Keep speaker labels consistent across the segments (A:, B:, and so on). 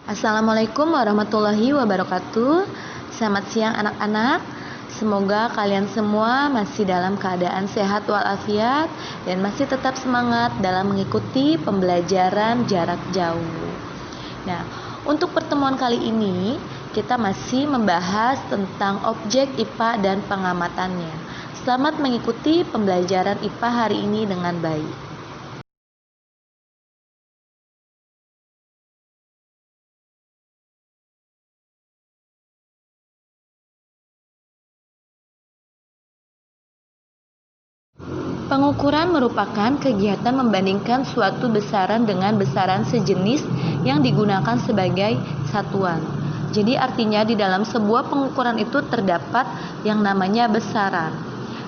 A: Assalamualaikum warahmatullahi wabarakatuh. Selamat siang anak-anak. Semoga kalian semua masih dalam keadaan sehat walafiat dan masih tetap semangat dalam mengikuti pembelajaran jarak jauh. Nah, untuk pertemuan kali ini kita masih membahas tentang objek IPA dan pengamatannya. Selamat mengikuti pembelajaran IPA hari ini dengan baik. Pengukuran merupakan kegiatan membandingkan suatu besaran dengan besaran sejenis yang digunakan sebagai satuan. Jadi artinya di dalam sebuah pengukuran itu terdapat yang namanya besaran.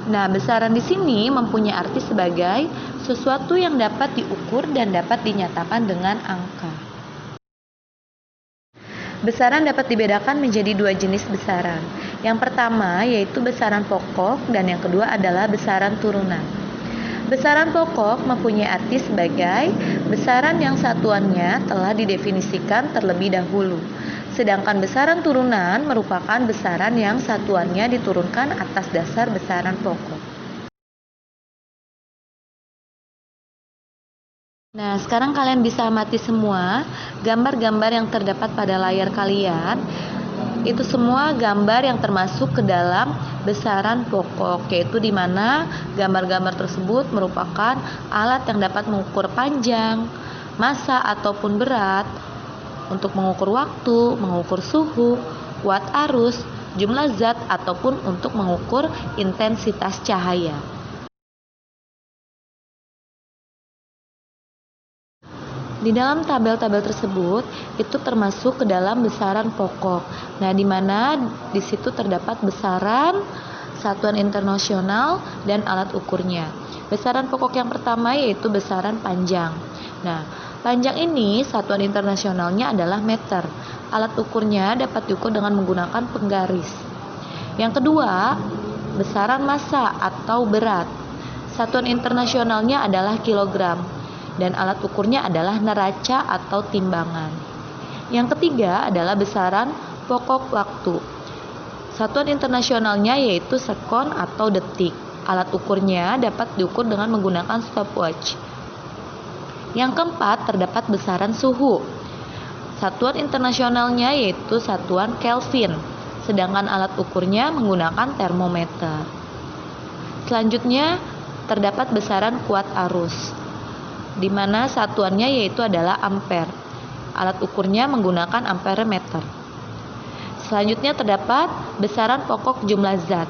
A: Nah, besaran di sini mempunyai arti sebagai sesuatu yang dapat diukur dan dapat dinyatakan dengan angka. Besaran dapat dibedakan menjadi dua jenis besaran. Yang pertama yaitu besaran pokok dan yang kedua adalah besaran turunan. Besaran pokok mempunyai arti sebagai besaran yang satuannya telah didefinisikan terlebih dahulu. Sedangkan besaran turunan merupakan besaran yang satuannya diturunkan atas dasar besaran pokok. Nah, sekarang kalian bisa amati semua gambar-gambar yang terdapat pada layar kalian. Itu semua gambar yang termasuk ke dalam besaran pokok, yaitu di mana gambar-gambar tersebut merupakan alat yang dapat mengukur panjang, massa ataupun berat, untuk mengukur waktu, mengukur suhu, watt arus, jumlah zat ataupun untuk mengukur intensitas cahaya. Di dalam tabel-tabel tersebut itu termasuk ke dalam besaran pokok. Nah, di mana di situ terdapat besaran, satuan internasional dan alat ukurnya. Besaran pokok yang pertama yaitu besaran panjang. Nah, panjang ini satuan internasionalnya adalah meter. Alat ukurnya dapat diukur dengan menggunakan penggaris. Yang kedua, besaran massa atau berat. Satuan internasionalnya adalah kilogram dan alat ukurnya adalah neraca atau timbangan. Yang ketiga adalah besaran pokok waktu. Satuan internasionalnya yaitu sekon atau detik. Alat ukurnya dapat diukur dengan menggunakan stopwatch. Yang keempat terdapat besaran suhu. Satuan internasionalnya yaitu satuan Kelvin, sedangkan alat ukurnya menggunakan termometer. Selanjutnya terdapat besaran kuat arus, di mana satuannya yaitu adalah ampere. Alat ukurnya menggunakan amperemeter. Selanjutnya terdapat besaran pokok jumlah zat.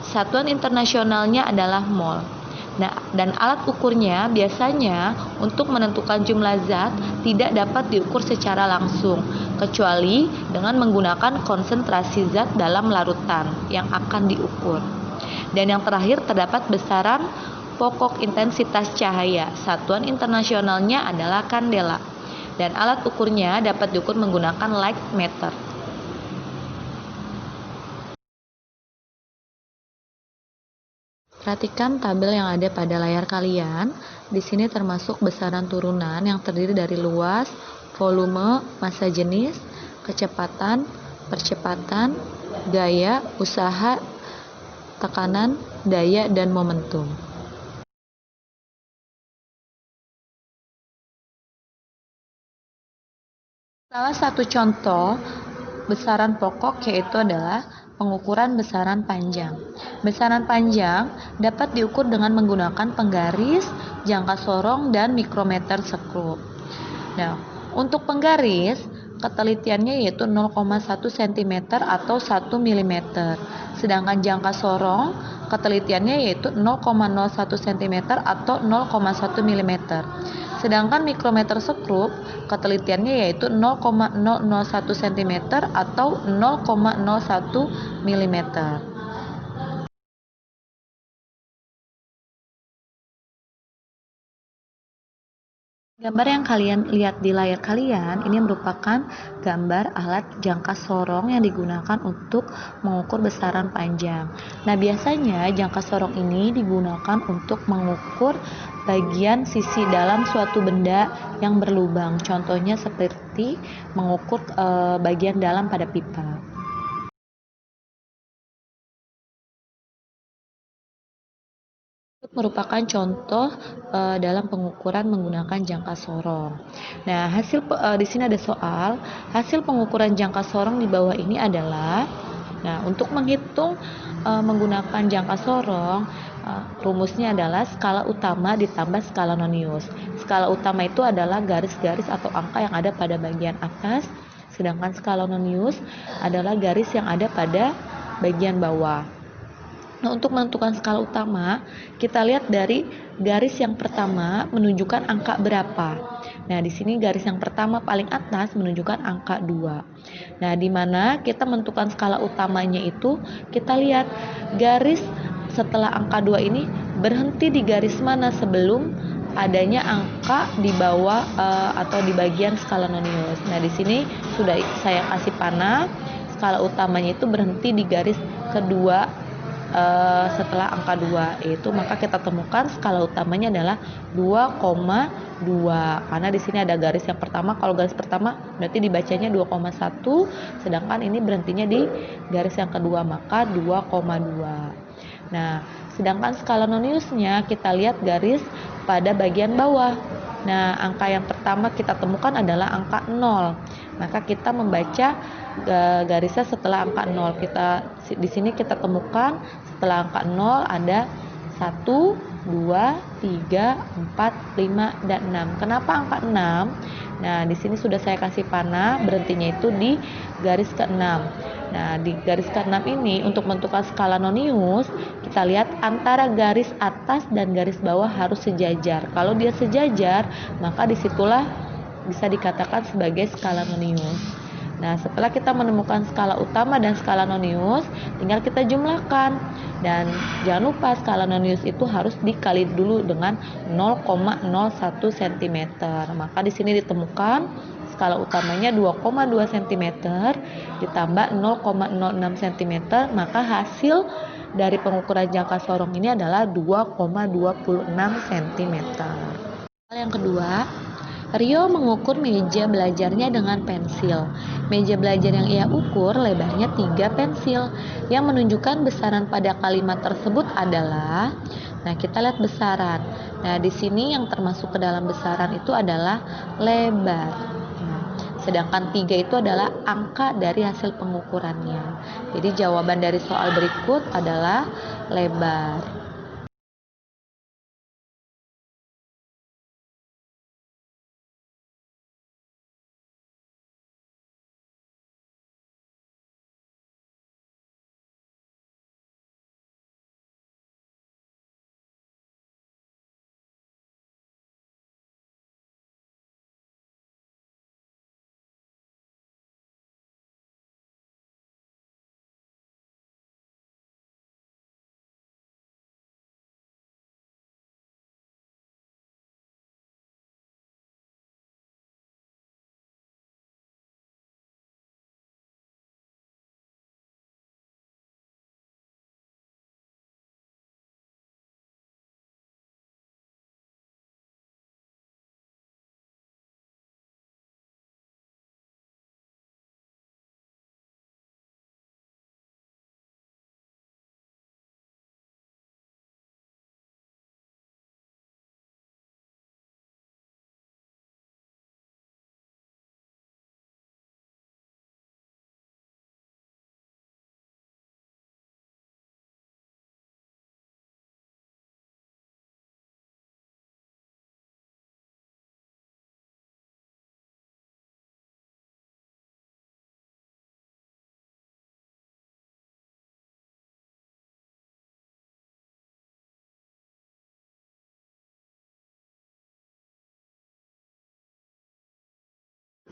A: Satuan internasionalnya adalah mol. Nah, dan alat ukurnya biasanya untuk menentukan jumlah zat tidak dapat diukur secara langsung, kecuali dengan menggunakan konsentrasi zat dalam larutan yang akan diukur. Dan yang terakhir terdapat besaran pokok intensitas cahaya. Satuan internasionalnya adalah kandela dan alat ukurnya dapat diukur menggunakan light meter. Perhatikan tabel yang ada pada layar kalian. Di sini termasuk besaran turunan yang terdiri dari luas, volume, massa jenis, kecepatan, percepatan, gaya, usaha, tekanan, daya, dan momentum. Salah satu contoh besaran pokok yaitu adalah pengukuran besaran panjang. Besaran panjang dapat diukur dengan menggunakan penggaris, jangka sorong, dan mikrometer skrup. Nah, untuk penggaris, ketelitiannya yaitu 0,1 cm atau 1 mm. Sedangkan jangka sorong, ketelitiannya yaitu 0,01 cm atau 0,1 mm. Sedangkan mikrometer skrup, ketelitiannya yaitu 0,001 cm atau 0,01 mm. Gambar yang kalian lihat di layar kalian ini merupakan gambar alat jangka sorong yang digunakan untuk mengukur besaran panjang. Nah, biasanya jangka sorong ini digunakan untuk mengukur bagian sisi dalam suatu benda yang berlubang. Contohnya seperti mengukur bagian dalam pada pipa. Merupakan contoh dalam pengukuran menggunakan jangka sorong. Nah, di sini ada soal, hasil pengukuran jangka sorong di bawah ini adalah, nah, untuk menghitung menggunakan jangka sorong, rumusnya adalah skala utama ditambah skala nonius. Skala utama itu adalah garis-garis atau angka yang ada pada bagian atas, sedangkan skala nonius adalah garis yang ada pada bagian bawah. Nah, untuk menentukan skala utama, kita lihat dari garis yang pertama menunjukkan angka berapa. Nah, di sini garis yang pertama paling atas menunjukkan angka 2. Nah, di mana kita menentukan skala utamanya itu, kita lihat garis setelah angka 2 ini berhenti di garis mana sebelum adanya angka di bawah atau di bagian skala nonius. Nah, di sini sudah saya kasih panah, skala utamanya itu berhenti di garis kedua setelah angka 2, yaitu maka kita temukan skala utamanya adalah 2,2 karena di sini ada garis yang pertama. Kalau garis pertama berarti dibacanya 2,1, sedangkan ini berhentinya di garis yang kedua, maka 2,2. Nah, sedangkan skala noniusnya kita lihat garis pada bagian bawah. Nah, angka yang pertama kita temukan adalah angka 0. Maka kita membaca garisnya setelah angka 0. Di sini kita temukan setelah angka 0 ada 1, 2, 3, 4, 5, dan 6. Kenapa angka 6? Nah, di sini sudah saya kasih panah, berhentinya itu di garis ke-6. Nah, di garis ke-6 ini untuk menentukan skala nonius, kita lihat antara garis atas dan garis bawah harus sejajar. Kalau dia sejajar, maka disitulah bisa dikatakan sebagai skala nonius. Nah, setelah kita menemukan skala utama dan skala nonius, tinggal kita jumlahkan. Dan jangan lupa skala nonius itu harus dikali dulu dengan 0,01 cm. Maka di sini ditemukan skala utamanya 2,2 cm ditambah 0,06 cm, maka hasil dari pengukuran jangka sorong ini adalah 2,26 cm. Yang kedua, Rio mengukur meja belajarnya dengan pensil. Meja belajar yang ia ukur lebarnya 3 pensil. Yang menunjukkan besaran pada kalimat tersebut adalah, nah, kita lihat besaran. Nah, di sini yang termasuk ke dalam besaran itu adalah lebar. Sedangkan 3 itu adalah angka dari hasil pengukurannya. Jadi jawaban dari soal berikut adalah lebar.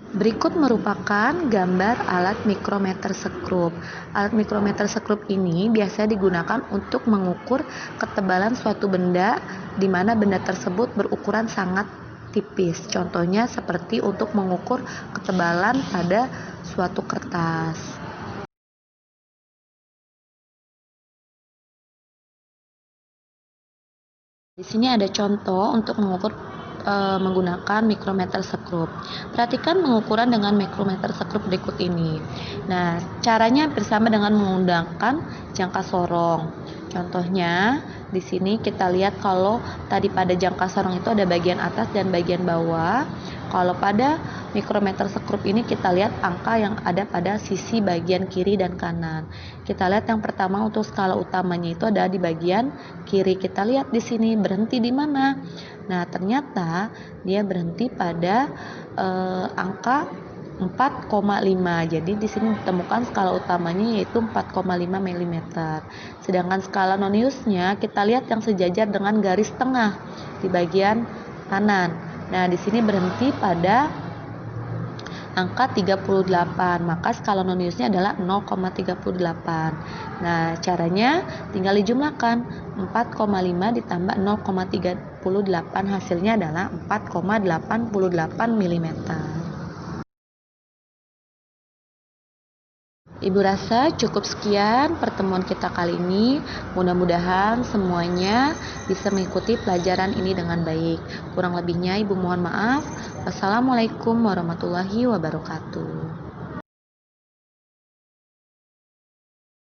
A: Berikut merupakan gambar alat mikrometer sekrup. Alat mikrometer sekrup ini biasanya digunakan untuk mengukur ketebalan suatu benda, di mana benda tersebut berukuran sangat tipis. Contohnya seperti untuk mengukur ketebalan pada suatu kertas. Di sini ada contoh untuk mengukur menggunakan micrometer skrup. Perhatikan pengukuran dengan micrometer skrup berikut ini. Nah, caranya hampir sama dengan menggunakan jangka sorong. Contohnya, di sini kita lihat kalau tadi pada jangka sorong itu ada bagian atas dan bagian bawah. Kalau pada mikrometer skrup ini kita lihat angka yang ada pada sisi bagian kiri dan kanan. Kita lihat yang pertama untuk skala utamanya itu ada di bagian kiri. Kita lihat di sini berhenti di mana. Nah, ternyata dia berhenti pada angka 4,5. Jadi di sini ditemukan skala utamanya yaitu 4,5 mm. Sedangkan skala noniusnya kita lihat yang sejajar dengan garis tengah di bagian kanan. Nah, di sini berhenti pada angka 38, maka skala noniusnya adalah 0,38. Nah, caranya tinggal dijumlahkan 4,5 ditambah 0,38, hasilnya adalah 4,88 mm. Ibu rasa cukup sekian pertemuan kita kali ini. Mudah-mudahan semuanya bisa mengikuti pelajaran ini dengan baik. Kurang lebihnya Ibu mohon maaf. Wassalamualaikum warahmatullahi wabarakatuh.